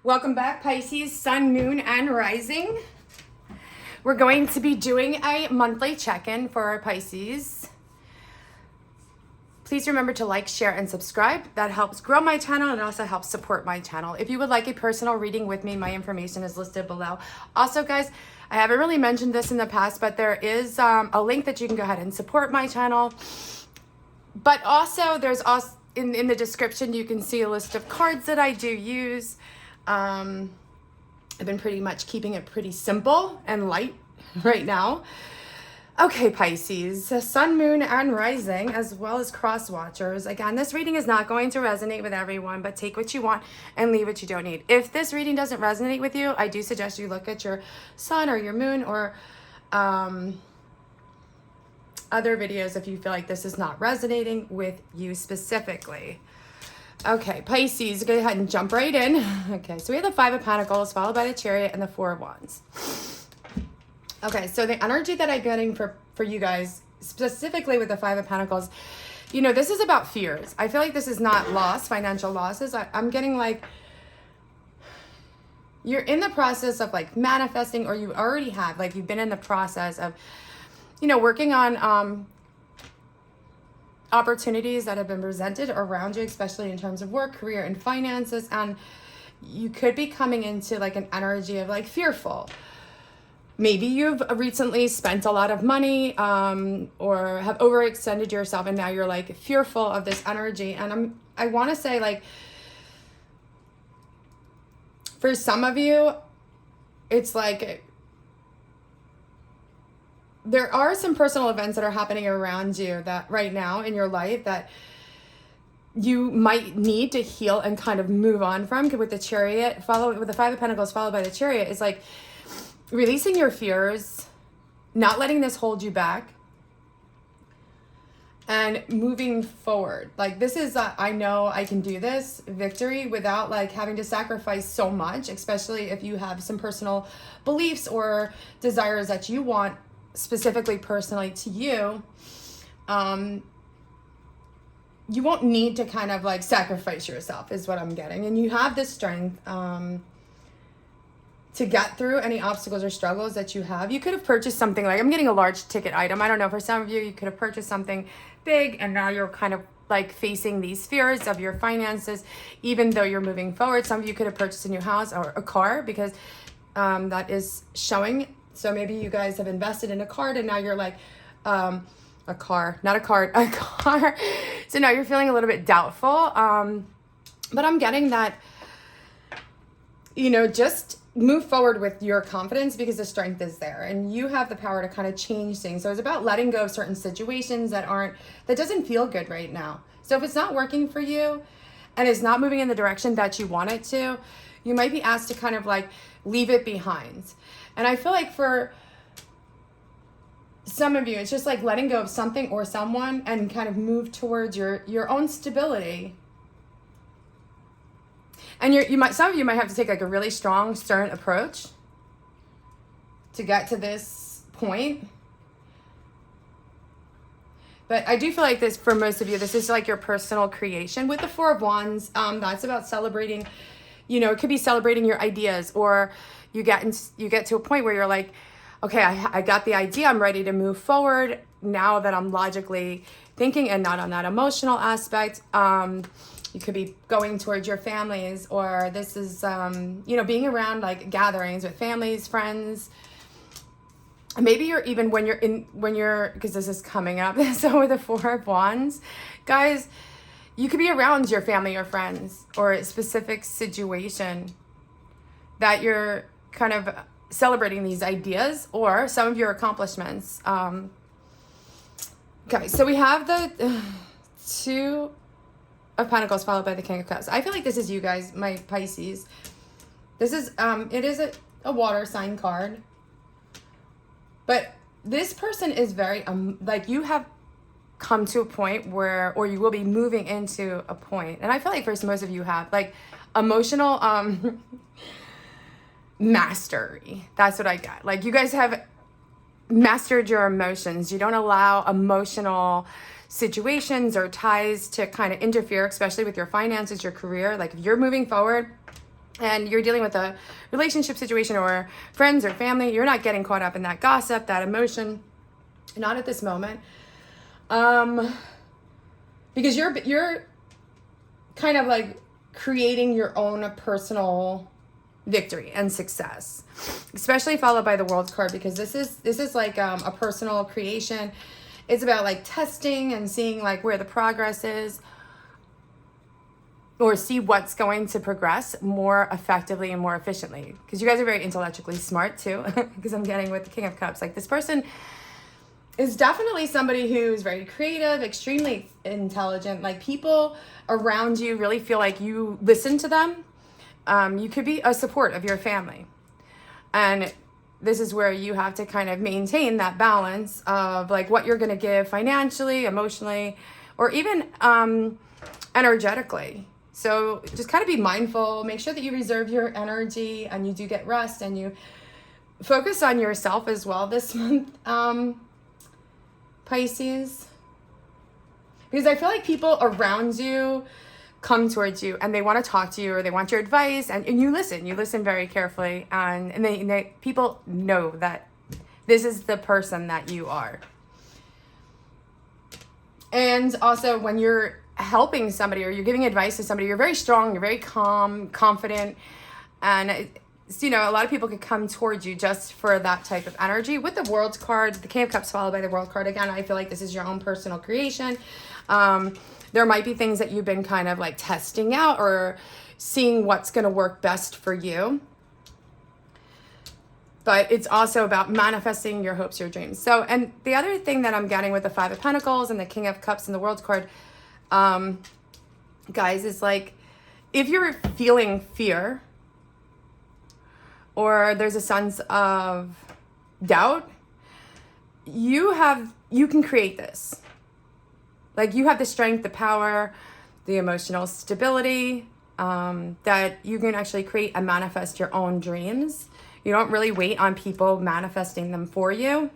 Welcome back, Pisces, Sun, Moon, and Rising. We're going to be doing a monthly check-in for our Pisces. Please remember to like, share, and subscribe. That helps grow my channel and also helps support my channel. If you would like a personal reading with me, my information is listed below. Also, guys, I haven't really mentioned this in the past, but there is a link that you can go ahead and support my channel. But also, there's also in the description, you can see a list of cards that I do use. I've been pretty much keeping it pretty simple and light right now. Okay, Pisces, Sun, Moon, and Rising, as well as cross watchers. Again, this reading is not going to resonate with everyone, but take what you want and leave what you don't need. If this reading doesn't resonate with you, I do suggest you look at your Sun or your Moon or other videos if you feel like this is not resonating with you specifically. Okay, Pisces, go ahead and jump right in. Okay, so we have the Five of Pentacles followed by the Chariot and the Four of Wands. Okay, so the energy that I'm getting for you guys, specifically with the Five of Pentacles, you know, this is about fears. I feel like this is not loss, financial losses. I'm getting like you're in the process of like manifesting, or you already have, like you've been in the process of, you know, working on opportunities that have been presented around you, especially in terms of work, career, and finances. And you could be coming into like an energy of like fearful. Maybe you've recently spent a lot of money or have overextended yourself, and now you're like fearful of this energy. And I want to say, like, for some of you, it's like there are some personal events that are happening around you that right now in your life that you might need to heal and kind of move on from. With the Chariot, with the Five of Pentacles followed by the Chariot, is like releasing your fears, not letting this hold you back, and moving forward. Like this is I know I can do this victory without like having to sacrifice so much, especially if you have some personal beliefs or desires that you want specifically personally to you. You won't need to kind of like sacrifice yourself is what I'm getting. And you have this strength to get through any obstacles or struggles that you have. You could have purchased something like, I'm getting a large ticket item. I don't know, for some of you, you could have purchased something big and now you're kind of like facing these fears of your finances, even though you're moving forward. Some of you could have purchased a new house or a car because that is showing. So maybe you guys have invested in a card and now you're like, a car. So now you're feeling a little bit doubtful. But I'm getting that, you know, just move forward with your confidence because the strength is there and you have the power to kind of change things. So it's about letting go of certain situations that doesn't feel good right now. So if it's not working for you and it's not moving in the direction that you want it to, you might be asked to kind of like leave it behind. And I feel like for some of you, it's just like letting go of something or someone and kind of move towards your own stability. And some of you might have to take like a really strong, stern approach to get to this point. But I do feel like this, for most of you, this is like your personal creation. With the Four of Wands, that's about celebrating, you know, it could be celebrating your ideas, or you get to a point where you're like, okay, I got the idea, I'm ready to move forward now that I'm logically thinking and not on that emotional aspect. You could be going towards your families, or this is, you know, being around like gatherings with families, friends. Maybe you're even because this is coming up. So with the Four of Wands, guys, you could be around your family or friends or a specific situation that you're kind of celebrating these ideas or some of your accomplishments. Okay, so we have the Two of Pentacles followed by the King of Cups. I feel like this is you guys, my Pisces. This is, it is a water sign card. But this person is very, like you have come to a point where, or you will be moving into a point. And I feel like for most of you have like emotional, mastery. That's what I got. Like you guys have mastered your emotions. You don't allow emotional situations or ties to kind of interfere, especially with your finances, your career. Like if you're moving forward, and you're dealing with a relationship situation or friends or family, you're not getting caught up in that gossip, that emotion, not at this moment. Because you're kind of like creating your own personal victory and success, especially followed by the World card, because this is like a personal creation. It's about like testing and seeing like where the progress is, or see what's going to progress more effectively and more efficiently, because you guys are very intellectually smart too. Because I'm getting with the King of Cups, like this person is definitely somebody who's very creative, extremely intelligent. Like people around you really feel like you listen to them. You could be a support of your family. And this is where you have to kind of maintain that balance of like what you're going to give financially, emotionally, or even energetically. So just kind of be mindful. Make sure that you reserve your energy and you do get rest and you focus on yourself as well this month, Pisces. Because I feel like people around you come towards you and they want to talk to you, or they want your advice, and you listen very carefully, and they people know that this is the person that you are. And also when you're helping somebody or you're giving advice to somebody, you're very strong, you're very calm, confident, and you know, a lot of people could come towards you just for that type of energy. With the World card, the King of Cups followed by the World card, again, I feel like this is your own personal creation. There might be things that you've been kind of like testing out or seeing what's going to work best for you. But it's also about manifesting your hopes, your dreams. So, and the other thing that I'm getting with the Five of Pentacles and the King of Cups and the World card, guys, is like, if you're feeling fear or there's a sense of doubt, you can create this. Like you have the strength, the power, the emotional stability, that you can actually create and manifest your own dreams. You don't really wait on people manifesting them for you.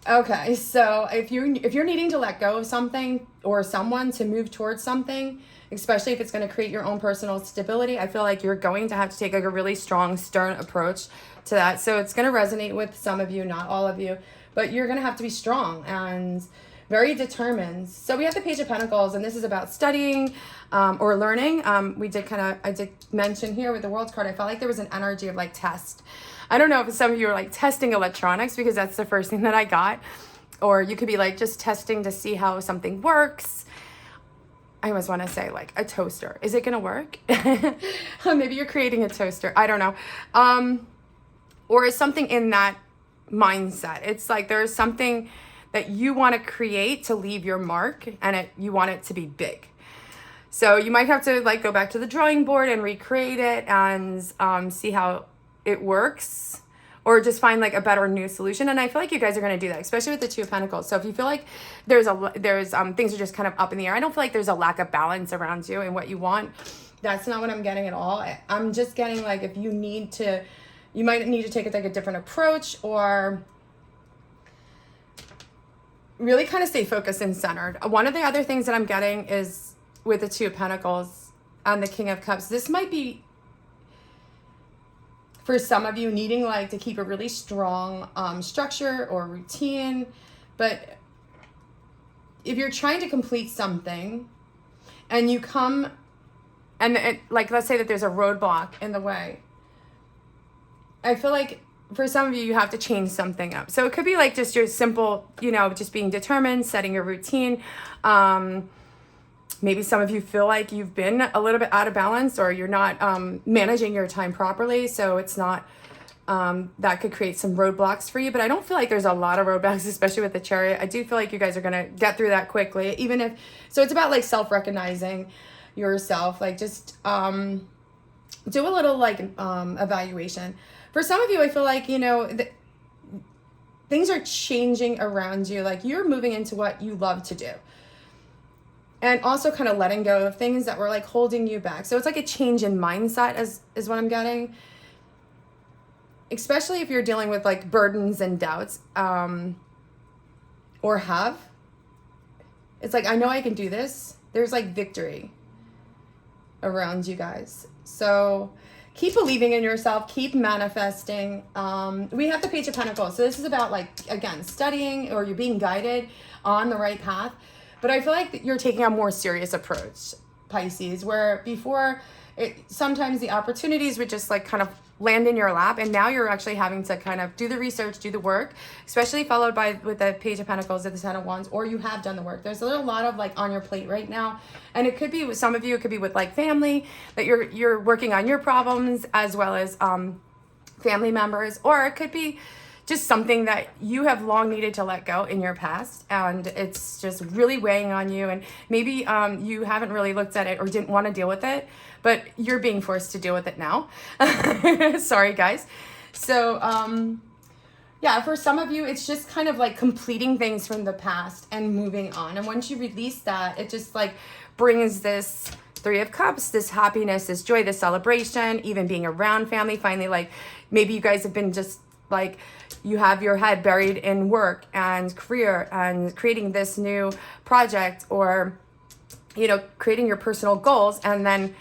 Okay, so if you're needing to let go of something or someone to move towards something, especially if it's going to create your own personal stability, I feel like you're going to have to take like a really strong, stern approach to that. So it's going to resonate with some of you, not all of you, but you're going to have to be strong and very determined. So we have the Page of Pentacles, and this is about studying or learning. I did mention here with the World card, I felt like there was an energy of like test. I don't know if some of you are like testing electronics, because that's the first thing that I got. Or you could be like just testing to see how something works. I always want to say like a toaster. Is it going to work? Maybe you're creating a toaster. I don't know. Or is something in that mindset. It's like there's something that you want to create to leave your mark, and you want it to be big. So you might have to like go back to the drawing board and recreate it and see how it works, or just find like a better new solution. And I feel like you guys are going to do that, especially with the Two of Pentacles. So if you feel like there's things are just kind of up in the air, I don't feel like there's a lack of balance around you and what you want. That's not what I'm getting at all. I'm just getting like, if you might need to take like a different approach, or really kind of stay focused and centered. One of the other things that I'm getting is with the Two of Pentacles and the King of Cups, this might be for some of you needing like to keep a really strong structure or routine. But if you're trying to complete something and you come and like, let's say that there's a roadblock in the way, I feel like for some of you, you have to change something up. So it could be like just your simple, just being determined, setting your routine. Maybe some of you feel like you've been a little bit out of balance, or you're not managing your time properly. So it's not, that could create some roadblocks for you. But I don't feel like there's a lot of roadblocks, especially with the Chariot. I do feel like you guys are going to get through that quickly, so it's about like self-recognizing yourself, like just do a little like evaluation. For some of you, I feel like, things are changing around you. Like you're moving into what you love to do. And also kind of letting go of things that were like holding you back. So it's like a change in mindset is what I'm getting. Especially if you're dealing with like burdens and doubts, or have. It's like, I know I can do this. There's like victory around you guys. So keep believing in yourself, keep manifesting. We have the Page of Pentacles. So this is about, like, again, studying, or you're being guided on the right path. But I feel like you're taking a more serious approach, Pisces, where before sometimes the opportunities would just like kind of land in your lap, and now you're actually having to kind of do the research, do the work, especially followed by with the Page of Pentacles and the Ten of Wands, or you have done the work. There's a lot of like on your plate right now, and it could be with some of you, it could be with like family, that you're working on your problems, as well as family members, or it could be just something that you have long needed to let go in your past, and it's just really weighing on you, and maybe you haven't really looked at it or didn't want to deal with it, but you're being forced to deal with it now. Sorry, guys. So yeah, for some of you, it's just kind of like completing things from the past and moving on, and once you release that, it just like brings this Three of Cups, this happiness, this joy, this celebration, even being around family. Finally, like, maybe you guys have been just like, you have your head buried in work and career and creating this new project, or, you know, creating your personal goals. And then,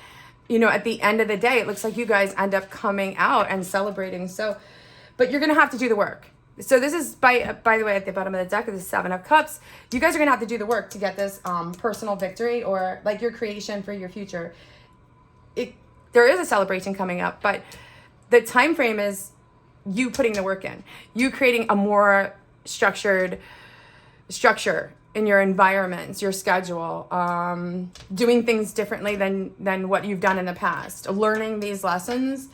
you know, at the end of the day, it looks like you guys end up coming out and celebrating. So, but you're going to have to do the work. So this is, by the way, at the bottom of the deck of the Seven of Cups, you guys are going to have to do the work to get this personal victory, or like your creation for your future. There is a celebration coming up, but the time frame is you putting the work in, you creating a more structure in your environments, your schedule, doing things differently than what you've done in the past, learning these lessons.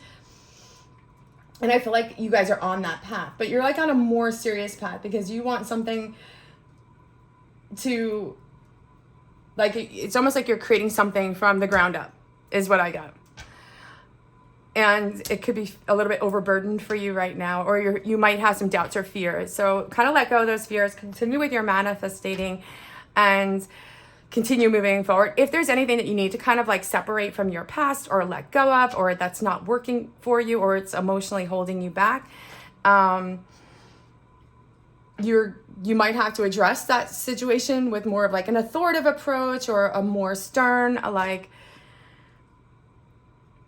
And I feel like you guys are on that path, but you're like on a more serious path, because you want something to, like, it's almost like you're creating something from the ground up, is what I got. And it could be a little bit overburdened for you right now, or you might have some doubts or fears. So kind of let go of those fears, continue with your manifesting, and continue moving forward. If there's anything that you need to kind of like separate from your past or let go of, or that's not working for you, or it's emotionally holding you back, you might have to address that situation with more of like an authoritative approach, or a more stern, like,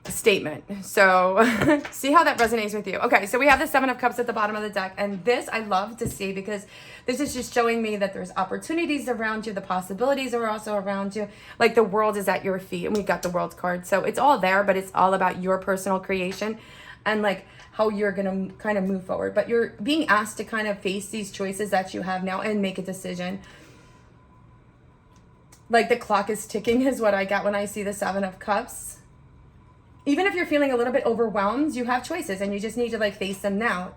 statement. So see how that resonates with you. Okay, so we have the Seven of Cups at the bottom of the deck, and this I love to see, because this is just showing me that there's opportunities around you, the possibilities are also around you, like the world is at your feet, and we got the World card. So it's all there, but it's all about your personal creation and like how you're gonna kind of move forward. But you're being asked to kind of face these choices that you have now and make a decision. Like the clock is ticking is what I get when I see the Seven of Cups. Even if you're feeling a little bit overwhelmed, you have choices, and you just need to like face them now.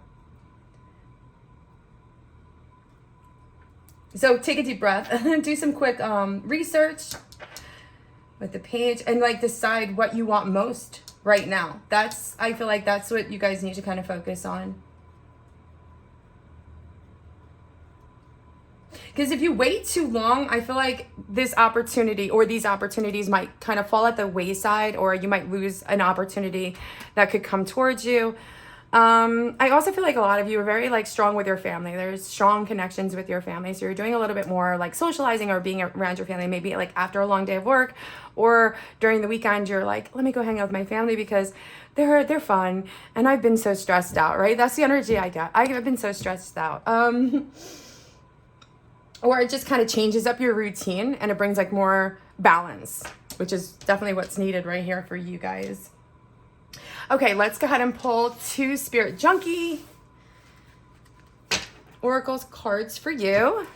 So take a deep breath and do some quick research with the page, and like decide what you want most right now. I feel like that's what you guys need to kind of focus on. Because if you wait too long, I feel like this opportunity or these opportunities might kind of fall at the wayside, or you might lose an opportunity that could come towards you. I also feel like a lot of you are very like strong with your family. There's strong connections with your family. So you're doing a little bit more like socializing or being around your family, maybe like after a long day of work, or during the weekend, you're like, let me go hang out with my family because they're fun. And I've been so stressed out, right? That's the energy I get. I've been so stressed out. Or it just kind of changes up your routine and it brings like more balance, which is definitely what's needed right here for you guys. Okay, let's go ahead and pull two Spirit Junkie Oracle's cards for you.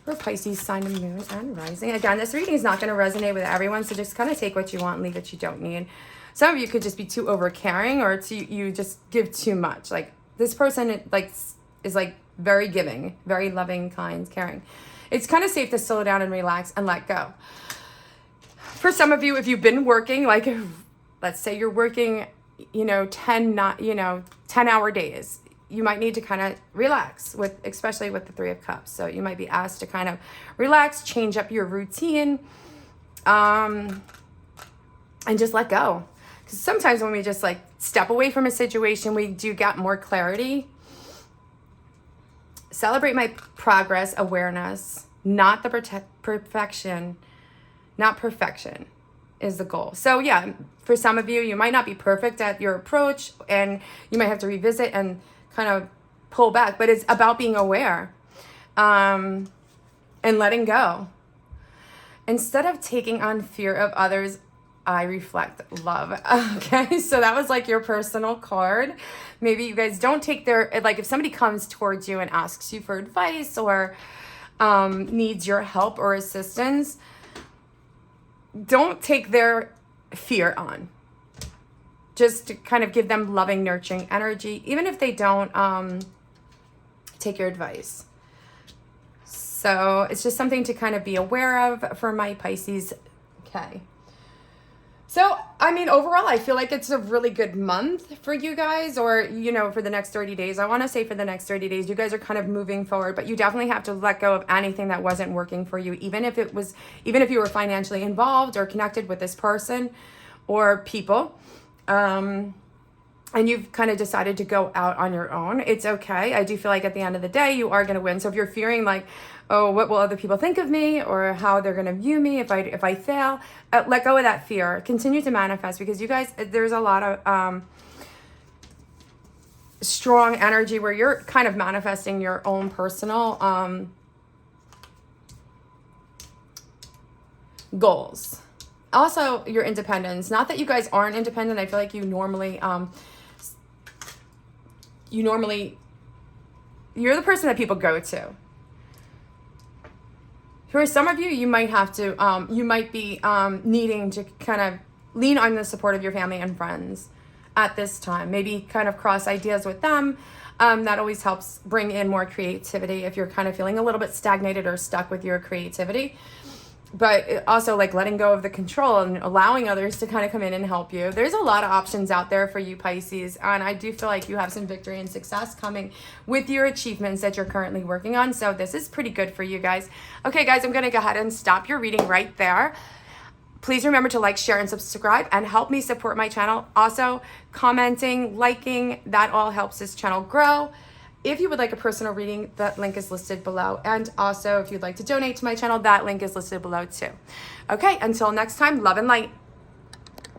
For Pisces, Sun, and Moon, and Rising. Again, this reading is not going to resonate with everyone, so just kind of take what you want and leave what you don't need. Some of you could just be too over caring, or you just give too much. Like this person is like very giving, very loving, kind, caring. It's kind of safe to slow down and relax and let go. For some of you, if you've been working, like let's say you're working, 10-hour days, you might need to kind of relax especially with the Three of Cups. So you might be asked to kind of relax, change up your routine, and just let go. Because sometimes when we just like step away from a situation, we do get more clarity. Celebrate my progress, awareness, not the perfection, not perfection. is the goal. So yeah, for some of you, you might not be perfect at your approach and you might have to revisit and kind of pull back, but it's about being aware and letting go. Instead of taking on fear of others, I reflect love. Okay, so that was like your personal card. Maybe you guys don't take their, like if somebody comes towards you and asks you for advice or needs your help or assistance, don't take their fear on. Just to kind of give them loving, nurturing energy, even if they don't take your advice. So it's just something to kind of be aware of for my Pisces. Okay. So, I mean, overall, I feel like it's a really good month for you guys, or, you know, for the next 30 days. I want to say for the next 30 days, you guys are kind of moving forward, but you definitely have to let go of anything that wasn't working for you, even if you were financially involved or connected with this person or people. And you've kind of decided to go out on your own. It's okay. I do feel like at the end of the day, you are going to win. So if you're fearing like, oh, what will other people think of me, or how they're going to view me if I fail, let go of that fear. Continue to manifest, because you guys, there's a lot of strong energy where you're kind of manifesting your own personal goals. Also, your independence. Not that you guys aren't independent. I feel like you normally you're the person that people go to. For some of you, you might have to, you might be needing to kind of lean on the support of your family and friends at this time. Maybe kind of cross ideas with them. That always helps bring in more creativity if you're kind of feeling a little bit stagnated or stuck with your creativity. But also like letting go of the control and allowing others to kind of come in and help you. There's a lot of options out there for you, Pisces. And I do feel like you have some victory and success coming with your achievements that you're currently working on. So this is pretty good for you guys. Okay, guys, I'm going to go ahead and stop your reading right there. Please remember to like, share, and subscribe and help me support my channel. Also, commenting, liking, that all helps this channel grow. If you would like a personal reading, that link is listed below. And also, if you'd like to donate to my channel, that link is listed below too. Okay, until next time, love and light.